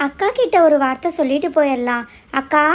அக்கா கிட்ட ஒரு வார்த்தை சொல்லிட்டு போயிடலாம். அக்கா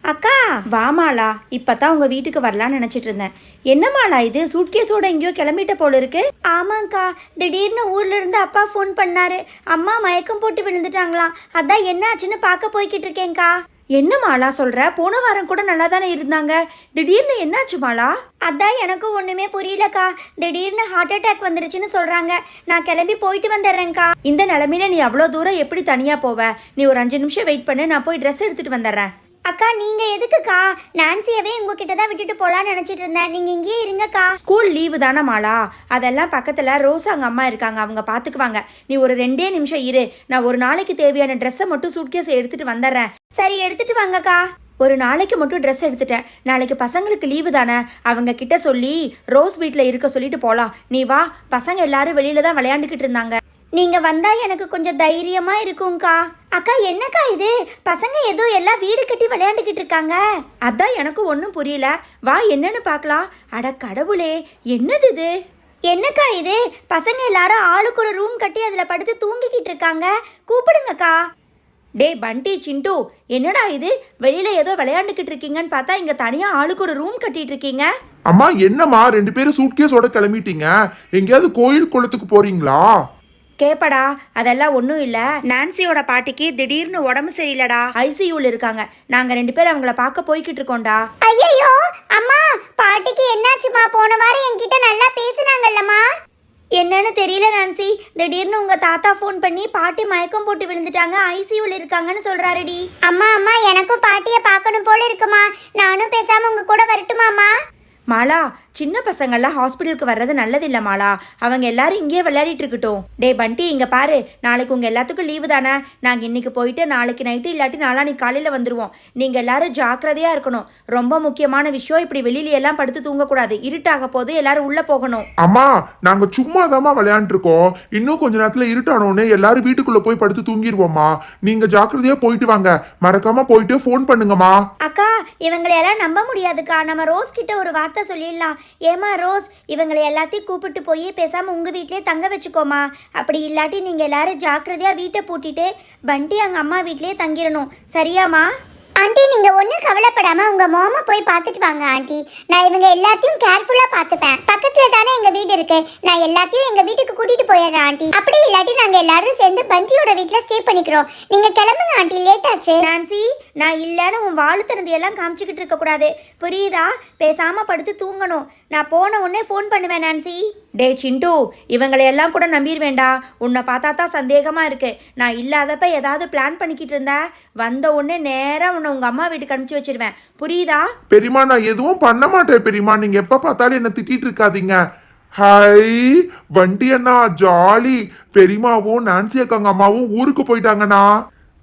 அக்கா வாமாலா, இப்பதான் உங்க வீட்டுக்கு வரலான்னு நினைச்சிட்டு இருந்தேன். என்னமாலா இது, சூட்கேஸோட எங்கேயோ கிளம்பிட்ட போல இருக்கு. ஆமாங்க்கா, திடீர்னு ஊர்ல இருந்து அப்பா ஃபோன் பண்ணாரு. அம்மா மயக்கம் போட்டு விழுந்துட்டாங்களாம். அதான் என்ன ஆச்சுன்னு பார்க்க போய்கிட்டு இருக்கேங்க்கா. என்ன மாலா சொல்ற? போன வாரம் கூட நல்லா தானே இருந்தாங்க, திடீர்னு என்னாச்சு மாலா? அதான் எனக்கும் ஒண்ணுமே புரியலக்கா. திடீர்னு ஹார்ட் அட்டாக் வந்துருச்சுன்னு சொல்றாங்க. நான் கிளம்பி போயிட்டு வந்துடுறேன்க்கா. இந்த நிலைமையில நீ அவ்வளோ தூரம் எப்படி தனியா போவ? நீ ஒரு 5 நிமிஷம் வெயிட் பண்ணு, நான் போய் ட்ரெஸ் எடுத்துட்டு வந்துடுறேன். அக்கா நீங்க எதுக்குக்கா? நான்சியவே உங்ககிட்ட தான் விட்டுட்டு போலான்னு நினைச்சிட்டு இருந்தேன். நீங்க இங்கேயே இருங்கக்கா. ஸ்கூல் லீவு தானே மாலா, அதெல்லாம் பக்கத்துல ரோஸ் அவங்க அம்மா இருக்காங்க, அவங்க பாத்துக்குவாங்க. நீ ஒரு 2 நிமிஷம் இரு, நான் ஒரு நாளைக்கு தேவையான ட்ரெஸ்ஸை மட்டும் சூட்கேஸை எடுத்துட்டு வந்துடுறேன். சரி எடுத்துட்டு வாங்கக்கா. ஒரு நாளைக்கு மட்டும் ட்ரெஸ் எடுத்துட்டேன், நாளைக்கு பசங்களுக்கு லீவு தானே, அவங்க கிட்ட சொல்லி ரோஸ் வீட்டில் இருக்க சொல்லிட்டு போகலாம். நீ வா, பசங்க எல்லாரும் வெளியில தான் விளையாண்டுக்கிட்டு இருந்தாங்க. நீங்க வந்தா எனக்கு கொஞ்சம் தைரியமா இருக்கும்க்கா. அக்கா என்னக்கா இது, பசங்க ஏதோ எல்லாம் வீடு கட்டி விளையாண்டுக்கிட்டு இருக்காங்க. அதான் எனக்கு ஒன்றும் புரியல. வா என்னன்னு பார்க்கலாம். அட கடவுளே, என்னது இது? என்னக்கா இது, பசங்க எல்லாரும் ஆளுக்கு ஒரு ரூம் கட்டி அதில் படுத்து தூங்கிக்கிட்டு இருக்காங்க. கூப்பிடுங்கக்கா. டே பண்டி, சிண்டு, என்னடா இது, வெளியில ஏதோ விளையாண்டுக்கிட்டு இருக்கீங்கன்னு பார்த்தா இங்க தனியா ஆளுக்கு ஒரு ரூம் கட்டிட்டு இருக்கீங்க. அம்மா என்னம்மா 2 பேரும் சூட்கேஸோட கிளம்பிட்டீங்க? எங்கேயாவது கோயில் குளத்துக்கு போறீங்களா? கேப்படா, அதெல்லாம் ஒன்றும் இல்லை. நான்சியோட பாட்டிக்கு திடீர்னு உடம்பு சரியில்லடா, ஐசியூல இருக்காங்க. நாங்கள் 2 பேரும் அவங்கள பார்க்க போய்கிட்டு இருக்கோம்டா. ஐயோ அம்மா, பாட்டிக்கு என்னாச்சுமா? போன வாரம் என்கிட்ட நல்லா பேசுனாங்கல்லம்மா. என்னன்னு தெரியல நான்சி, திடீர்னு உங்க தாத்தா ஃபோன் பண்ணி பாட்டி மயக்கம் போட்டு விழுந்துட்டாங்க, ஐசியூல இருக்காங்கன்னு சொல்றாருடி. அம்மா அம்மா, எனக்கும் பாட்டியை பார்க்கணும் போல இருக்குமா. நானும் பேசாம உங்க கூட வரட்டுமாம்மா? மாலா, சின்ன பசங்கள்லாம் ஹாஸ்பிட்டலுக்கு வர்றது நல்லதில்லை மாலா, அவங்க எல்லாரும் இங்கேயே விளையாடிட்டு இருக்கட்டும். டே பண்டி, இங்கே பாரு, நாளைக்கு உங்கள் எல்லாத்துக்கும் லீவு தானே. நாங்கள் இன்னைக்கு போயிட்டு நாளைக்கு நைட்டு இல்லாட்டி நாளான்னைக்கு காலையில் வந்துடுவோம். நீங்கள் எல்லாரும் ஜாக்கிரதையாக இருக்கணும். ரொம்ப முக்கியமான விஷயம், இப்படி வெளியில எல்லாம் படுத்து தூங்கக்கூடாது. இருட்டாக போது எல்லாரும் உள்ளே போகணும். அம்மா நாங்க சும்மா தாம்மா விளையாண்டுருக்கோம். இன்னும் கொஞ்ச நேரத்துல இருட்டானோன்னு எல்லாரும் வீட்டுக்குள்ள போய் படுத்து தூங்கிடுவோம்மா. நீங்க ஜாக்கிரதையா போயிட்டு வாங்க, மறக்காம போயிட்டு ஃபோன் பண்ணுங்கம்மா. அக்கா இவங்களையெல்லாம் நம்ப முடியாதுக்கா. நம்ம ரோஸ் கிட்ட ஒரு வார்த்தை சொல்லிடலாம். ஏமா ரோஸ், இவங்களை எல்லாத்தையும் கூப்பிட்டு போய் பேசாம உங்க வீட்டிலே தங்க வச்சுக்கோமா. அப்படி இல்லாட்டி நீங்க எல்லாரும் ஜாக்கிரதையா வீட்டை பூட்டிட்டு பண்டி அங்க அம்மா வீட்டிலே தங்கிடணும். சரியாமா? ஆண்டி நீங்க ஒன்றும் கவலைப்படாம உங்க மாமா போய் பார்த்துட்டு வாங்க ஆண்டி. நான் இவங்க எல்லாத்தையும் கேர்ஃபுல்லா பார்த்துப்பேன். பக்கத்துல தானே எங்க வீடு இருக்கு, நான் எல்லாத்தையும் எங்க வீட்டுக்கு கூட்டிட்டு போயிடுறேன் ஆண்டி. அப்படி இல்லாட்டி நாங்க எல்லாரும் சேர்ந்து பண்டியோட வீட்டுல ஸ்டே பண்ணிக்கிறோம். நீங்க கிளம்புங்க ஆண்டி, லேட் ஆச்சு. நான்சி, நான் இல்லைன்னு உன் வாழுத்திறந்து எல்லாம் காமிச்சிக்கிட்டு இருக்க கூடாது, புரியுதா? பேசாம படுத்து தூங்கணும். நான் போன உடனே ஃபோன் பண்ணுவேன் நான்சி. டே சிண்டு, இவங்களை எல்லாம் கூட நம்பிடுவேண்டா. உன்னை பார்த்தா தான் சந்தேகமாக இருக்கு. நான் இல்லாதப்ப ஏதாவது பிளான் பண்ணிக்கிட்டு இருந்த, வந்த உடனே நேராக உன்னை உங்கள் அம்மா வீட்டுக்கு அனுப்பிச்சி வச்சிருவேன், புரியுதா? பெரியம்மா நான் எதுவும் பண்ண மாட்டேன் பெரியம்மா, நீங்க எப்ப பார்த்தாலும் என்ன திட்டிட்டு இருக்காதீங்க. ஹாய் வண்டி அண்ணா, ஜாலி. பெரியமாவும் நான்சி அக்காங்க அம்மாவும் ஊருக்கு போயிட்டாங்கண்ணா.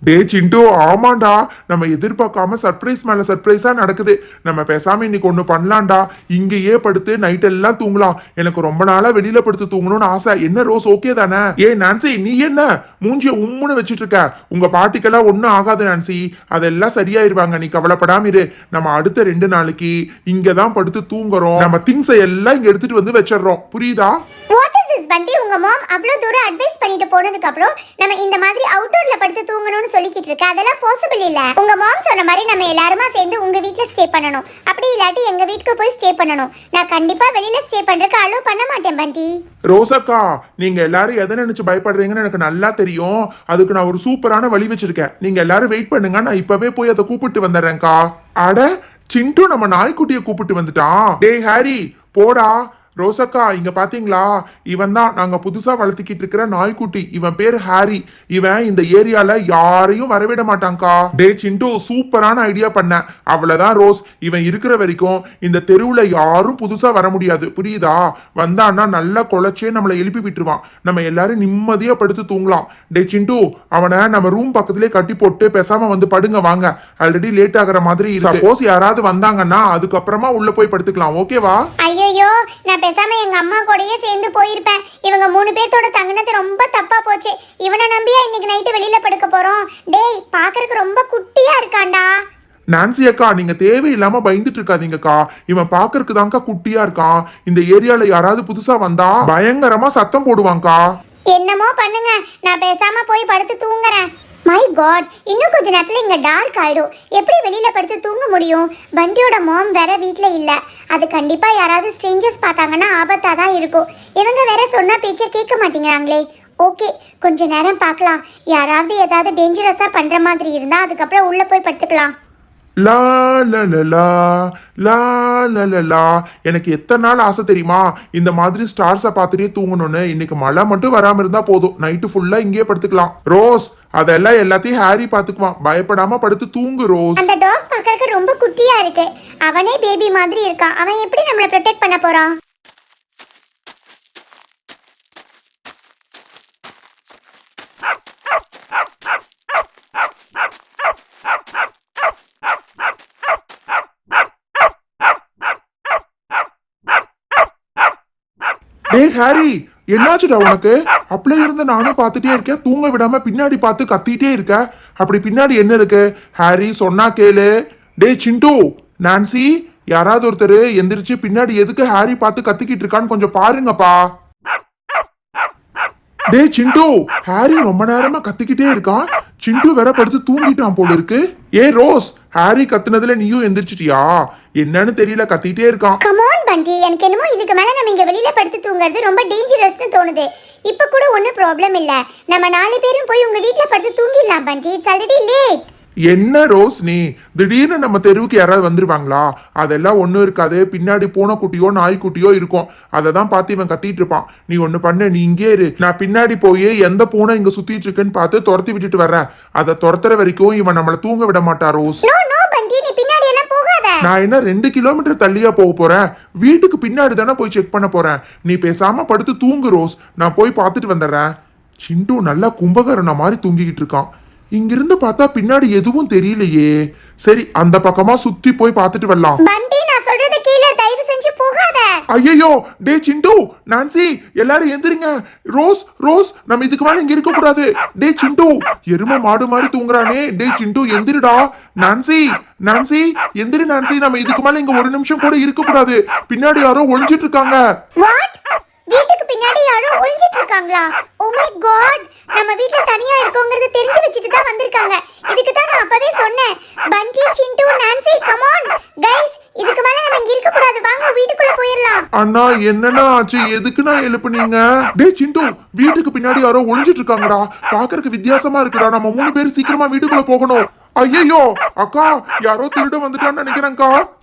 டே சிண்டு, ஆமாண்டா, நம்ம எதிர்பார்க்காம சர்ப்ரைஸ் மேல சர்ப்ரைஸா நடக்குது. நம்ம பேசாம இன்னைக்கு ஒண்ணு பண்ணலாம்டா, இங்கேயே படுத்து நைட் எல்லாம் தூங்கலாம். எனக்கு ரொம்ப நாளா வெளியில படுத்து தூங்கணும்னு ஆசை. என்ன ரோஸ், ஓகே தானே? ஏ நான்சி, நீ என்ன மூஞ்சிய உம்முன்னு வச்சிட்டு இருக்க? உங்க பாட்டிக்கெல்லாம் ஒன்னும் ஆகாது நான்சி, அதெல்லாம் சரியாயிருவாங்க, நீ கவலைப்படாம இரு. நம்ம அடுத்த 2 நாளைக்கு இங்கதான் படுத்து தூங்குறோம். நம்ம திங்ஸை எல்லாம் இங்க எடுத்துட்டு வந்து வச்சிடறோம், புரியுதா? பண்டி உங்க மாம் அவ்வளவு தூரம் அட்வைஸ் பண்ணிட்டு போனதுக்கு அப்புறம் நம்ம இந்த மாதிரி அவுட்டோர்ல படுத்து தூங்கணும்னு சொல்லிக்கிட்டு இருக்க, அதெல்லாம் பாசிபிள் இல்ல. உங்க மாம் சொன்ன மாதிரி நம்ம எல்லாருமா சேர்ந்து உங்க வீட்ல ஸ்டே பண்ணணும். அப்படி இல்லாட்டி எங்க வீட்டுக்கு போய் ஸ்டே பண்ணணும். நான் கண்டிப்பா வெளியில ஸ்டே பண்றதுக்கு அலோ பண்ண மாட்டேன் பண்டி. ரோசக்கா, நீங்க எல்லாரும் எதை நினைச்சு பயப்படுறீங்கன்னு எனக்கு நல்லா தெரியும். அதுக்கு நான் ஒரு சூப்பரான வழி வச்சிருக்கேன். நீங்க எல்லாரும் வெயிட் பண்ணுங்க, நான் இப்பவே போய் அதை கூப்பிட்டு வந்துடுறேன்க்கா. அட சிண்டு, நம்ம நாய்க்குட்டியை கூப்பிட்டு வந்துட்டான். டேய் ஹாரி, போடா. ரோசக்கா, இங்க பாத்தீங்களா, இவன் தான் நாங்க புதுசா வளர்த்திக்கிட்டு இருக்கிற நாய்க்குட்டி. இவன் பேர் ஹாரி. இவன் இந்த ஏரியால யாரையும் வரவிட மாட்டான்க்கா. டே சிண்டு, சூப்பரான ஐடியா பண்ண. அவ்வளவுதான் ரோஸ், இவன் இருக்கிற வரைக்கும் இந்த தெருவுல யாரும் புதுசா வர முடியாது, புரியுதா? வந்தான்னா நல்லா குலைச்சே நம்மளை எழுப்பி விட்டுருவான். நம்ம எல்லாரும் நிம்மதியா படுத்து தூங்கலாம். டே சிண்டு, அவனை நம்ம ரூம் பக்கத்திலே கட்டி போட்டு பேசாம வந்து படுங்க வாங்க. ஆல்ரெடி லேட் ஆகிற மாதிரி. சப்போஸ் யாராவது வந்தாங்கன்னா அதுக்கப்புறமா உள்ள போய் படுத்துக்கலாம், ஓகேவா? ஐயோ, நான் பேசாம எங்க அம்மா கூடயே சேர்ந்து போயிருப்பேன். இவங்க 3 பேர்த்தோட தங்கினது ரொம்ப தப்பா போச்சு. இவனை நம்பியா இன்னைக்கு நைட்டு வெளியில படுக்க போறோம். டேய் பாக்குறதுக்கு ரொம்ப குட்டியா இருக்கான்டா. நான்சி அக்கா, நீங்க தேவையில்லாம பயந்துட்டு இருக்காதீங்கக்கா. இவன் பாக்குறதுக்கு தான்க்கா குட்டியா இருக்கான். இந்த ஏரியால யாராவது புதுசா வந்தா பயங்கரமா சத்தம் போடுவாங்கக்கா. என்னமோ பண்ணுங்க, நான் பேசாம போய் படுத்து தூங்குறேன். மை காட், இன்னும் கொஞ்ச நேரத்தில் இங்கே டார்க் ஆகிடும். எப்படி வெளியில் படுத்து தூங்க முடியும்? பண்டியோட மாம் வேற வீட்டில் இல்லை. அது கண்டிப்பாக யாராவது ஸ்ட்ரேஞ்சர்ஸ் பார்த்தாங்கன்னா ஆபத்தாக தான் இருக்கும். இவங்க வேற சொன்ன பேச்சை கேட்க மாட்டேங்கிறாங்களே. ஓகே, கொஞ்ச நேரம் பார்க்கலாம். யாராவது ஏதாவது டேஞ்சரஸாக பண்ணுற மாதிரி இருந்தால் அதுக்கப்புறம் உள்ளே போய் படுத்துக்கலாம். லா லா லா லா லா லா லா லா. எனக்கு எத்தனை நாள் ஆசை தெரியுமா இந்த மாதிரி ஸ்டார்ஸை பார்த்துட்டே தூங்கணும்னு. இன்னைக்கு மழை மட்டும் வராம இருந்தா போதும், நைட்டு ஃபுல்லா இங்கேயே படுத்துக்கலாம். ரோஸ், அதெல்லாம் எல்லாத்தையும் ஹாரி பாத்துக்குவான், பயப்படாம படுத்து தூங்கு ரோஸ். அந்த டாக் பார்க்கறதுக்கு ரொம்ப குட்டியா இருக்கு. அவனே பேபி மாதிரி இருக்கான். அவன் எப்படி நம்மளை ப்ரொடெக்ட் பண்ண போறான்? டேய் ஹாரி, என்னாச்சுடா உனக்கு? அப்படியே இருந்து நானும் பார்த்துட்டே இருக்கேன், தூங்க விடாம பின்னாடி பார்த்து கத்திட்டே இருக்க. அப்படி பின்னாடி என்ன இருக்கு? ஹாரி சொன்னா கேளு. டேய் சிண்டு, நான்சி, யாராவது ஒருத்தர் எந்திரிச்சு பின்னாடி எதுக்கு ஹாரி பார்த்து கத்திக்கிட்டு இருக்கான்னு கொஞ்சம் பாருங்கப்பா. டேய் சிண்டு, ஹாரி ரொம்ப நேரமா கத்திக்கிட்டே இருக்கான். சிண்டு வேற படுத்து தூங்கிட்டான் போல இருக்கு. ஏ ரோஸ், ஹாரி கத்துனதுல நீயும் எந்திரிச்சிட்டியா? என்னன்னு தெரியல, கத்திட்டே இருக்கான். கம் ஆன் பண்டி, எனக்கு என்னமோ இதுக்கு மேல நம்ம இங்க வெளியில படுத்து தூங்குறது ரொம்ப டேஞ்சரஸ்னு தோணுது. இப்ப கூட ஒன்றும் ப்ராப்ளம் இல்ல. நம்ம 4 பேரும் போய் உங்க வீட்ல படுத்து தூங்கிடலாம் பண்டி. It's already late. என்ன ரோஸ் நீ, திடீர்னு நம்ம தெருவுக்கு யாராவது வந்துருவாங்களா? அதெல்லாம் ஒன்றும் இருக்காது. பின்னாடி பூனைக்குட்டியோ நாய்க்குட்டியோ இருக்கும், அதை தான் பார்த்து இவன் கத்திட்டு இருப்பான். நீ ஒன்று பண்ணு, நீ இங்கே இரு. நான் பின்னாடி போய் எந்த பூனை இங்க சுத்திட்டு இருக்குன்னு பார்த்து துரத்தி விட்டுட்டு வர்றேன். அதை துரத்துற வரைக்கும் இவன் நம்மளை தூங்க விட மாட்டா ரோஸ். நோ நோ பண்டி, நீ பின்னாடி எல்லாம் போகாத. நான் என்ன 2 கிலோமீட்டர் தள்ளியா போக போறேன்? வீட்டுக்கு பின்னாடி தானே போய் செக் பண்ண போறேன். நீ பேசாம படுத்து தூங்கு ரோஸ், நான் போய் பார்த்துட்டு வந்துடுறேன். சிண்டு நல்லா கும்பகரண மாதிரி தூங்கிக்கிட்டு இருக்கான். இங்கிருந்து பார்த்தா பின்னாடி எதுவும் தெரியலையே. சரி, அந்த பக்கமா சுத்தி போய் பார்த்துட்டு வரலாம். பண்டி, நான் சொல்றத கேளு, தயவு செஞ்சு போகாத. ஐயோ, டே சிண்டு, நான்சி, எல்லாரும் எந்திரிங்க. ரோஸ் ரோஸ், நம்ம இதுக்கு மேல இங்க இருக்க கூடாது. டே சிண்டு, எருமை மாடு மாதிரி தூங்குறானே. டே சிண்டு எந்திரிடா. நான்சி நான்சி எந்திரி நான்சி, நம்ம இதுக்கு மேல இங்க 1 நிமிஷம் கூட இருக்க கூடாது. பின்னாடி யாரோ ஒளிஞ்சிட்டு இருக்காங்க. வாட்? வீட்டுக்கு பின்னாடி யாரோ ஒளிஞ்சிட்டு இருக்காங்களா? ஓ மை காட், நம்ம வீட்ல தனியா இருக்கோங்கிறது தெரிஞ்சு வச்சிட்டு தான் வந்திருக்காங்க. இதுக்கு தான் நான் அப்பவே சொன்னேன். பண்டி, சிண்டு, நான்சி, கம் ஆன் கைஸ், இதுக்கு மேல நம்ம இங்க இருக்க கூடாது. வாங்க வீட்டுக்குள்ள போயிரலாம். அண்ணா, என்னண்ணா ஆச்சு? எதுக்குண்ணா எழுப்புனீங்க? டே சிண்டு, வீட்டுக்கு பின்னாடி யாரோ ஒளிஞ்சிட்டு இருக்காங்கடா. பாக்குறதுக்கு வித்தியாசமா இருக்குடா. நம்ம 3 பேர் சீக்கிரமா வீட்டுக்குள்ள போகணும். ஐயோ அக்கா, யாரோ திருட வந்துட்டான்னு நினைக்கிறேன்க்கா.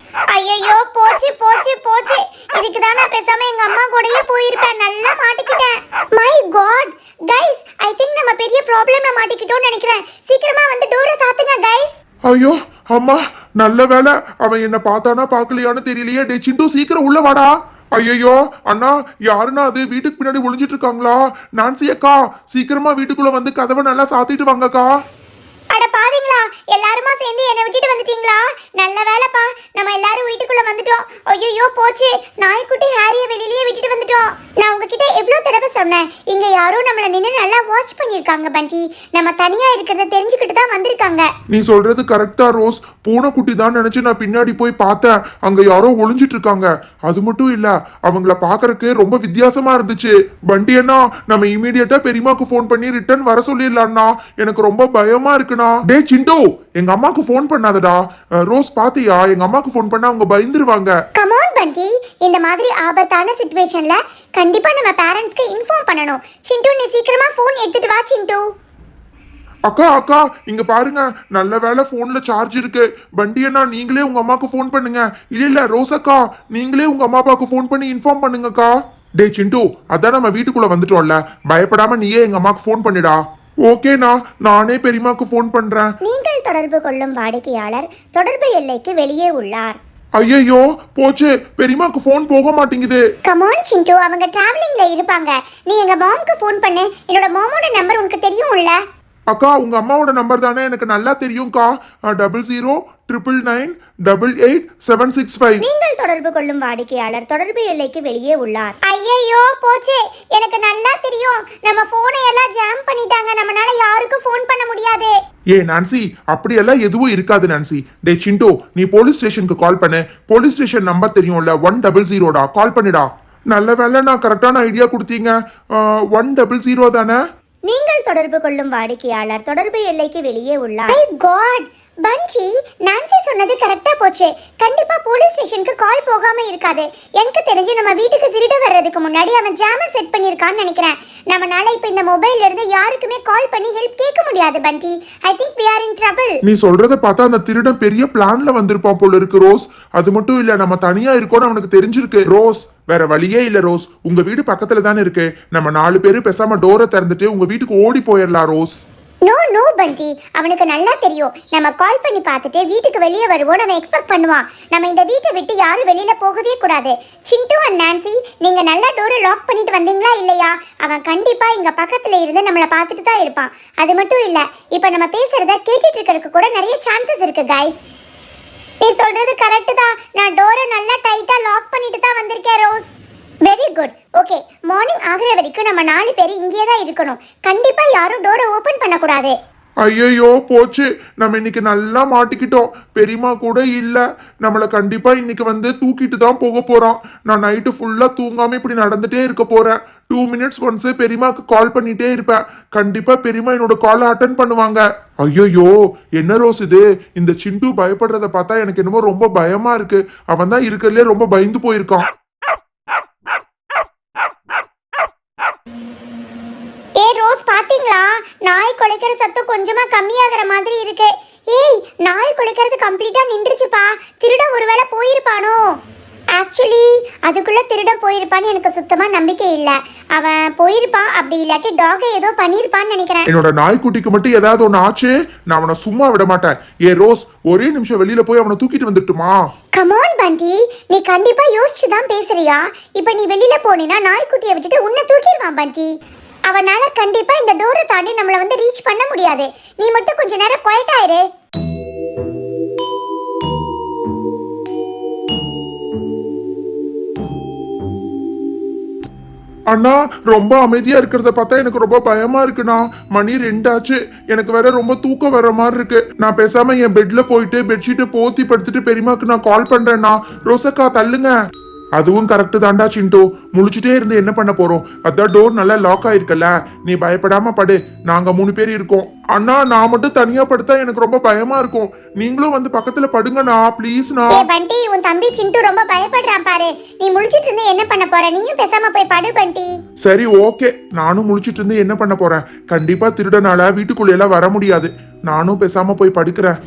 ஐயோ, போச்சு போச்சு போச்சு. இதுக்கு தான் நான் பேசாம எங்க அம்மா கூடயே போயிருப்பேன். நல்லா மாட்டிக்கிட்டேன். My god guys, I think நம்ம பெரிய ப்ராப்ளம்ல மாட்டிக்கிட்டோம்னு நினைக்கிறேன். சீக்கிரமா வந்து டோரை சாத்துங்க கைஸ். ஐயோ அம்மா, நல்ல வேலை அவன் என்ன பார்த்தானா பார்க்கலையான்னு தெரியலையே. டே சிண்டு, சீக்கிரம் உள்ள வாடா. ஐயோ அண்ணா, யாருன்னா அது? வீட்டுக்கு பின்னாடி ஒளிஞ்சிட்டு இருக்காங்களா? நான்சி அக்கா, சீக்கிரமா வீட்டுக்குள்ள வந்து கதவை நல்லா சாத்திட்டு வாங்கக்கா. அட பாவீங்களா, எல்லாருமா சேர்ந்து என்னை விட்டுட்டு வந்துட்டீங்களா? நல்ல வேலைப்பா, நம்ம எல்லாரும் வீட்டுக்குள்ள வந்துட்டோம். ஐயோ போச்சு, நாய்க்குட்டி ஹாரியை வெளியிலேயே விட்டுட்டு வந்துட்டோம். நான் உங்ககிட்ட எவ்வளோ தடவை சொன்னேன், இங்க யாரோ நம்மளை நின்று நல்லா வாட்ச் பண்ணியிருக்காங்க பண்டி. நம்ம தனியா இருக்கிறத தெரிஞ்சுக்கிட்டு தான் வந்திருக்காங்க. நீ சொல்றது கரெக்டா ரோஸ். பூனைக்குட்டி தான் நினைச்சு நான் பின்னாடி போய் பார்த்தேன். அங்க யாரோ ஒளிஞ்சிட்டு இருக்காங்க. அது மட்டும் இல்ல, அவங்கள பாக்குறதுக்கு ரொம்ப வித்தியாசமா இருந்துச்சு. பண்டி அண்ணா, நம்ம இமீடியட்டா பெரியமாக்கு ஃபோன் பண்ணி ரிட்டர்ன் வர சொல்லிடலாம்னா. எனக்கு ரொம்ப பயமா இருக்குண்ணா. டே சிண்டு, எங்க அம்மாக்கு ஃபோன் பண்ணாதடா. ரோஸ் பாத்தியா, எங்க அம்மாக்கு ஃபோன் பண்ணா அவங்க பயந்துருவாங்க. கம் ஆன் பண்டி, இந்த மாதிரி ஆபத்தான சிச்சுவேஷன்ல கண்டிப்பா நம்ம பேரண்ட்ஸ்க்கு இன்ஃபார்ம் பண்ணணும். சிண்டு, நீ சீக்கிரமா ஃபோன் எடுத்துட்டு வா சிண்டு. அக்கா அக்கா, இங்க பாருங்க, நல்ல வேளை போன்ல சார்ஜ் இருக்கு. பண்டி அண்ணா, நீங்களே உங்க அம்மாக்கு ஃபோன் பண்ணுங்க. இல்ல ரோஸ் அக்கா, நீங்களே உங்க அம்மா அப்பாவுக்கு ஃபோன் பண்ணி இன்ஃபார்ம் பண்ணுங்கக்கா. டே சிண்டு, அதான் நம்ம வீட்டுக்குள்ள வந்துட்டோம்ல, பயப்படாம நீயே எங்க அம்மாக்கு ஃபோன் பண்ணிடா. ஓகேண்ணா, நானே பெரியமாக்கு ஃபோன் பண்றேன். நீங்கள் தொடர்பு கொள்ளும் வாடிக்கையாளர் தொடர்பு எல்லைக்கு வெளியே உள்ளார். ஐயோ போச்சு, பெரியமாக்கு ஃபோன் போக மாட்டேங்குது. கம் ஆன் சிண்டு, அவங்க டிராவலிங்ல இருப்பாங்க. நீ எங்க மாம்க்கு ஃபோன் பண்ணு. என்னோட மாமோட நம்பர் உனக்கு தெரியும்ல? அக்கா, உங்க அம்மாவோட நம்பர் தானே? எனக்கு நல்லா தெரியும்க்கா. 0099888765. நீங்கள் தொடர்பு கொள்ளும் வாடிக்கையாளர் தொடர்பு எல்லைக்கு வெளியே உள்ளார். ஐயோ போச்சு, எனக்கு நல்லா தெரியும். நம்ம போனை எல்லாம் ஜாம் பண்ணிட்டாங்க. நம்மனால யாருக்கும் ஃபோன் பண்ண முடியாது. ஏ நான்சி, அப்படியெல்லாம் எதுவும் இருக்காது நான்சி. டே சிண்டு, நீ போலீஸ் ஸ்டேஷனுக்கு கால் பண்ணு. போலீஸ் ஸ்டேஷன் நம்பர் தெரியும்ல, 100 கால் பண்ணிடா. நல்ல வேலை நான் கரெக்டான ஐடியா கொடுத்தீங்க. 100 தானே? நீங்கள் தொடர்பு கொள்ளும் வாடிக்கையாளர் தொடர்பு எல்லைக்கு வெளியே உள்ளார். மை காட் பஞ்சி, நான்சி சொன்னது கரெக்டா போச்சு. கண்டிப்பா போலீஸ் ஸ்டேஷனுக்கு கால் போகாம இருக்காது. எனக்கு தெரிஞ்சு நம்ம வீட்டுக்கு திருட வர்றதுக்கு முன்னாடி அவன் ஜாமர் செட் பண்ணிருக்கான்னு நினைக்கிறேன். நம்மனால இப்ப இந்த மொபைல்ல இருந்து யாருக்குமே கால் பண்ணி ஹெல்ப் கேட்க முடியாது பண்டி. I think we are in trouble. நீ சொல்றத பார்த்தா அந்த திருடன் பெரிய பிளான்ல வந்திருப்பான் போல இருக்கு ரோஸ். அது மட்டும் இல்ல, நம்ம தனியா இருக்கோம்னு அவனுக்கு தெரிஞ்சிருக்கு. ரோஸ், வேற வழியே இல்ல ரோஸ். உங்க வீடு பக்கத்துல தானே இருக்கு. நம்ம 4 பேரு பேசாம டோரை திறந்துட்டு உங்க வீட்டுக்கு ஓடி போயிடலாம் ரோஸ். நோ பண்டி, அவனுக்கு நல்லா தெரியும் நம்ம கால் பண்ணி பார்த்துட்டு வீட்டுக்கு வெளியே வருவோம் அவன் எக்ஸ்பெக்ட் பண்ணுவான். நம்ம இந்த வீட்டை விட்டு யாரும் வெளியில போகவே கூடாது. சிண்டு அண்ட் நான்சி, நீங்க நல்லா டோரை லாக் பண்ணிட்டு வந்தீங்களா இல்லையா? அவன் கண்டிப்பா இங்க பக்கத்துல இருந்து நம்மளை பார்த்துட்டு தான் இருப்பான். அது மட்டும் இல்ல, இப்ப நம்ம பேசுறத கேட்டுட்டு இருக்கிறதுக்கு கூட நிறைய சான்சஸ் இருக்கு கைஸ். நீ சொல்றது கரெக்ட் தான். நான் டோரை நல்லா டைட்டா லாக் பண்ணிட்டு தான் வந்திருக்கேன் rose. Very good. Okay, morning ஆகிற வரைக்கும் நம்ம 4 பேர் இங்கே தான் இருக்கணும். கண்டிப்பா யாரும் டோரை ஓபன் பண்ணக்கூடாது. ஐயோ போச்சு, நம்ம இன்னைக்கு நல்லா மாட்டிக்கிட்டோம். பெரியமா கூட இல்ல, நம்மளை கண்டிப்பா இன்னைக்கு வந்து தூக்கிட்டு தான் போக போறான். நான் நைட்டு ஃபுல்லா தூங்காம இப்படி நடந்துட்டே இருக்க போறேன். 2 minutes ஒன்ஸ் பெரியமாக்கு கால் பண்ணிட்டே இருப்பேன். கண்டிப்பா பெரியமா என்னோட காலை அட்டன் பண்ணுவாங்க. ஐயோ என்ன ரோஸ் இது? இந்த சிண்டு பயப்படுறத பார்த்தா எனக்கு என்னமோ ரொம்ப பயமா இருக்கு. அவன் தான் இருக்கிறதுலே ரொம்ப பயந்து போயிருக்கான். ஏ ரோஸ், பாத்தீங்களா? நாய் குலைக்கிற சத்தம் கொஞ்சமா கம்மியாகிற மாதிரி இருக்கு. ஏய், நாய் குலைக்கிறது கம்ப்ளீட்டா நின்றுச்சுப்பா. திருட ஒருவேளை போயிருப்பானோ? ஆக்சுவலி அதுக்குள்ள திருட போயிருப்பான்னு எனக்கு சுத்தமா நம்பிக்கை இல்ல. அவன் போயிருப்பான், அப்படி இல்லாட்டி டாகை ஏதோ பண்ணிருப்பான்னு நினைக்கிறேன். என்னோட நாய்க்குட்டிக்கு மட்டும் ஏதாவது ஒண்ணு ஆச்சு, நான் அவனை சும்மா விட மாட்டேன். ஏ ரோஸ், ஒரே நிமிஷம் வெளியில போய் அவனை தூக்கிட்டு வந்துட்டுமா? கமான் பண்டி, நீ கண்டிப்பா யோசிச்சு தான் பேசுறியா? இப்ப நீ வெளியில போனீனா நாய்க்குட்டியை விட்டுட்டு உன்னை தூக்கிடுவான் பண்டி. அவனால கண்டிப்பா இந்த டோரை தாண்டி நம்மள வந்து ரீச் பண்ண முடியாது. நீ மட்டும் கொஞ்ச நேரம் குவைட் ஆயிரு. அண்ணா, ரொம்ப அமைதியா இருக்கிறத பார்த்தா எனக்கு ரொம்ப பயமா இருக்குண்ணா. மணி 2 ஆச்சு. எனக்கு வேற ரொம்ப தூக்கம் வர மாதிரி இருக்கு. நான் பேசாம என் பெட்ல போயிட்டு பெட்ஷீட்டை போத்தி படுத்துட்டு பெரியமாக்கு நான் கால் பண்றேன்னா. ரோசக்கா தள்ளுங்க. அதுவும் கரெக்ட் தான்டா சிண்டு. முழிச்சுட்டே இருந்து என்ன பண்ண போறோம்? அதான் டோர் நல்லா லாக் ஆயிருக்கல. நீ பயப்படாம படு, நாங்க 3 பேர் இருக்கோம். அண்ணா, நான் மட்டும் தனியா படுத்தா எனக்கு ரொம்ப பயமா இருக்கும். நீங்களும் வந்து பக்கத்துல படுங்கண்ணா ப்ளீஸ்ண்ணா. ஏய் பண்டி, உன் தம்பி சிண்டு ரொம்ப பயப்படுறான் பாரு. நீ முழிச்சிட்டு இருந்து என்ன பண்ண போற? நீயும் பேசாம போய் படு பண்டி. சரி ஓகே, நானும் முழிச்சிட்டு இருந்து என்ன பண்ண போறேன்? கண்டிப்பா திருடனால வீட்டுக்குள்ள எல்லாம் வர முடியாது. நானும் பேசாம போய் படுக்கிறேன்.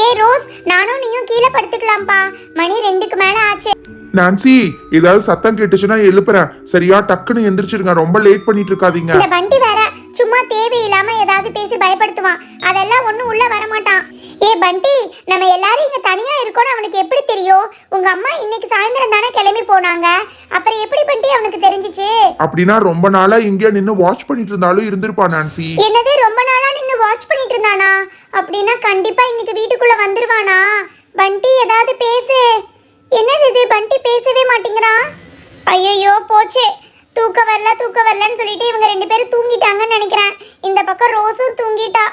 ஏய் ரோஸ், நானும் நீயும் கீழே படுத்துக்கலாம்ப்பா. மணி 2க்கு மேல ஆச்சு. நான்சி, ஏதாவது சத்தம் கேட்டுச்சுன்னா எழுப்புறேன். சரியா? டக்குன்னு எந்திரிச்சிருங்க, ரொம்ப லேட் பண்ணிட்டு இருக்காதீங்க. இந்த வண்டி வேற சும்மா தேவையில்லாம ஏதாவது பேசி பயப்படுத்துவான். அதெல்லாம் ஒண்ணும் உள்ள வர மாட்டான். ஏ பண்டி, நம்ம எல்லாரும் இங்க தனியா இருக்கோம்னு அவனுக்கு எப்படி தெரியும்? உங்க அம்மா இன்னைக்கு சாயந்தரம் தானே கிளம்பி போனாங்க. அப்புறம் எப்படி பண்டி அவனுக்கு தெரிஞ்சிச்சு? அப்படின்னா ரொம்ப நாளா இங்கே நின்னு வாட்ச் பண்ணிட்டு இருந்தாலும் இருந்திருப்பான் நான்சி. என்னது, ரொம்ப நாளா நின்னு வாட்ச் பண்ணிட்டு இருந்தானா? அப்படின்னா கண்டிப்பா இன்னைக்கு வீட்டுக்குள்ள வந்துருவானா? பண்டி ஏதாவது பேசு. என்னது இது, பண்டி பேசவே மாட்டேங்கிறான். ஐயோ போச்சு, தூக்க வரலன்னு சொல்லிட்டு இவங்க 2 பேரும் தூங்கிட்டாங்கன்னு நினைக்கிறேன். இந்த பக்கம் ரோஸும் தூங்கிட்டா.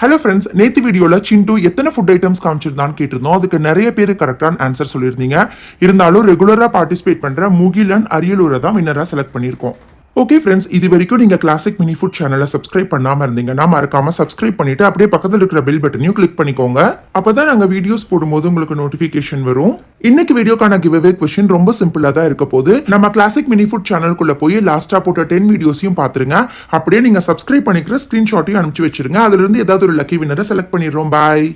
ஹலோ ஃப்ரெண்ட்ஸ், நேத்து வீடியோல சிண்டு எத்தனை ஃபுட் ஐட்டம்ஸ் காமிச்சிருந்தான்னு கேட்டிருந்தோம். அதுக்கு நிறைய பேர் கரெக்டான ஆன்சர் சொல்லியிருந்தீங்க. இருந்தாலும் ரெகுலரா பார்ட்டிசிபேட் பண்ற முகிலன் அரியலூரை தான் வின்னரா செலக்ட் பண்ணியிருக்கோம். ஓகே ஃப்ரெண்ட்ஸ், இது வரைக்கும் நீங்க கிளாசிக் மினி ஃபுட் சேனலை சப்ஸ்கிரைப் பண்ணாம இருந்தீங்கன்னா மறக்காம சப்ஸ்கிரைப் பண்ணிட்டு அப்படியே பக்கத்தில் இருக்கிற பெல் பட்டனையும் கிளிக் பண்ணிக்கோங்க. அப்பதான் நாங்க வீடியோஸ் போடும்போது உங்களுக்கு நோட்டிபிகேஷன் வரும். இன்னைக்கு வீடியோக்கான கிவ்அவே கொஸ்டின் ரொம்ப சிம்பிளா தான் இருக்க போது. நம்ம கிளாசிக் மினி ஃபுட் சேனலுக்குள்ள போய் லாஸ்டா போட்ட 10 வீடியோஸையும் பாத்துருங்க. அப்படியே நீங்க சப்ஸ்கிரைப் பண்ணிக்கிற ஸ்கிரீன்ஷாட்டையும் அனுப்பிச்சு வச்சிருங்க. அதுல இருந்து ஏதாவது ஒரு லக்கி வின்னரை செலக்ட் பண்ணிடுறோம். பாய்.